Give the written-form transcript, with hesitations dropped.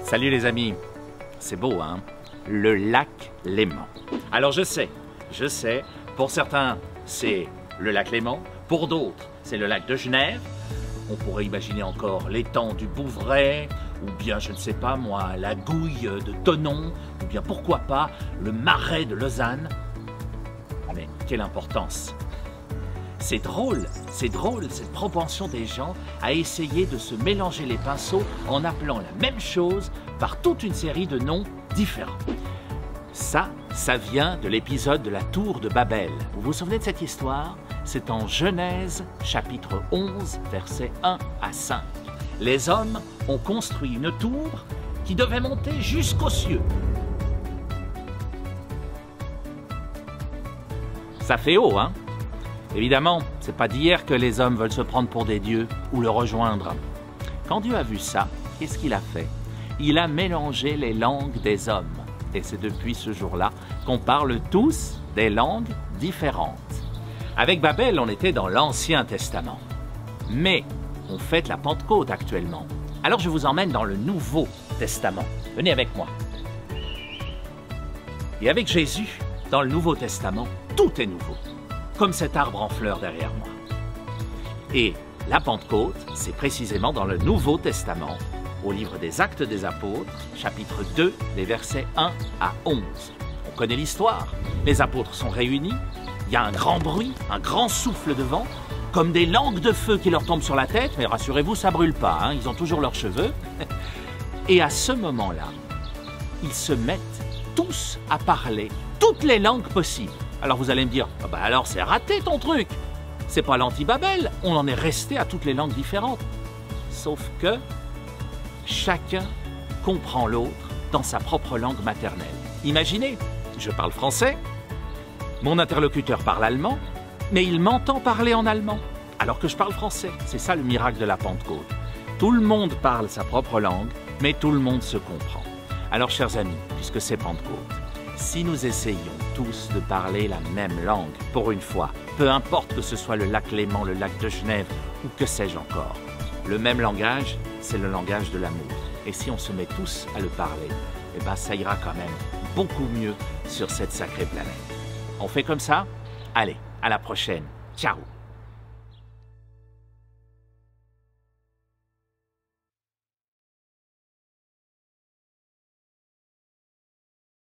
Salut les amis, c'est beau hein, le lac Léman. Alors je sais, pour certains c'est le lac Léman, pour d'autres c'est le lac de Genève. On pourrait imaginer encore l'étang du Bouvray, ou bien je ne sais pas moi, la gouille de Thonon, ou bien pourquoi pas le marais de Lausanne. Mais quelle importance! C'est drôle cette propension des gens à essayer de se mélanger les pinceaux en appelant la même chose par toute une série de noms différents. Ça vient de l'épisode de la tour de Babel. Vous vous souvenez de cette histoire? C'est en Genèse, chapitre 11, versets 1 à 5. Les hommes ont construit une tour qui devait monter jusqu'aux cieux. Ça fait haut, hein? Évidemment, c'est pas d'hier que les hommes veulent se prendre pour des dieux ou le rejoindre. Quand Dieu a vu ça, qu'est-ce qu'il a fait? Il a mélangé les langues des hommes. Et c'est depuis ce jour-là qu'on parle tous des langues différentes. Avec Babel, on était dans l'Ancien Testament. Mais on fête la Pentecôte actuellement. Alors je vous emmène dans le Nouveau Testament. Venez avec moi. Et avec Jésus, dans le Nouveau Testament, tout est nouveau. Comme cet arbre en fleurs derrière moi. Et la Pentecôte, c'est précisément dans le Nouveau Testament, au livre des Actes des Apôtres, chapitre 2, les versets 1 à 11. On connaît l'histoire. Les apôtres sont réunis, il y a un grand bruit, un grand souffle de vent, comme des langues de feu qui leur tombent sur la tête, mais rassurez-vous, ça brûle pas, hein, ils ont toujours leurs cheveux. Et à ce moment-là, ils se mettent tous à parler toutes les langues possibles. Alors vous allez me dire, ah bah alors c'est raté ton truc. C'est pas l'anti-Babel, on en est resté à toutes les langues différentes. Sauf que chacun comprend l'autre dans sa propre langue maternelle. Imaginez, je parle français, mon interlocuteur parle allemand, mais il m'entend parler en allemand, alors que je parle français. C'est ça le miracle de la Pentecôte. Tout le monde parle sa propre langue, mais tout le monde se comprend. Alors chers amis, puisque c'est Pentecôte, si nous essayons tous de parler la même langue, pour une fois, peu importe que ce soit le lac Léman, le lac de Genève, ou que sais-je encore, le même langage, c'est le langage de l'amour. Et si on se met tous à le parler, eh ben ça ira quand même beaucoup mieux sur cette sacrée planète. On fait comme ça? Allez, à la prochaine. Ciao!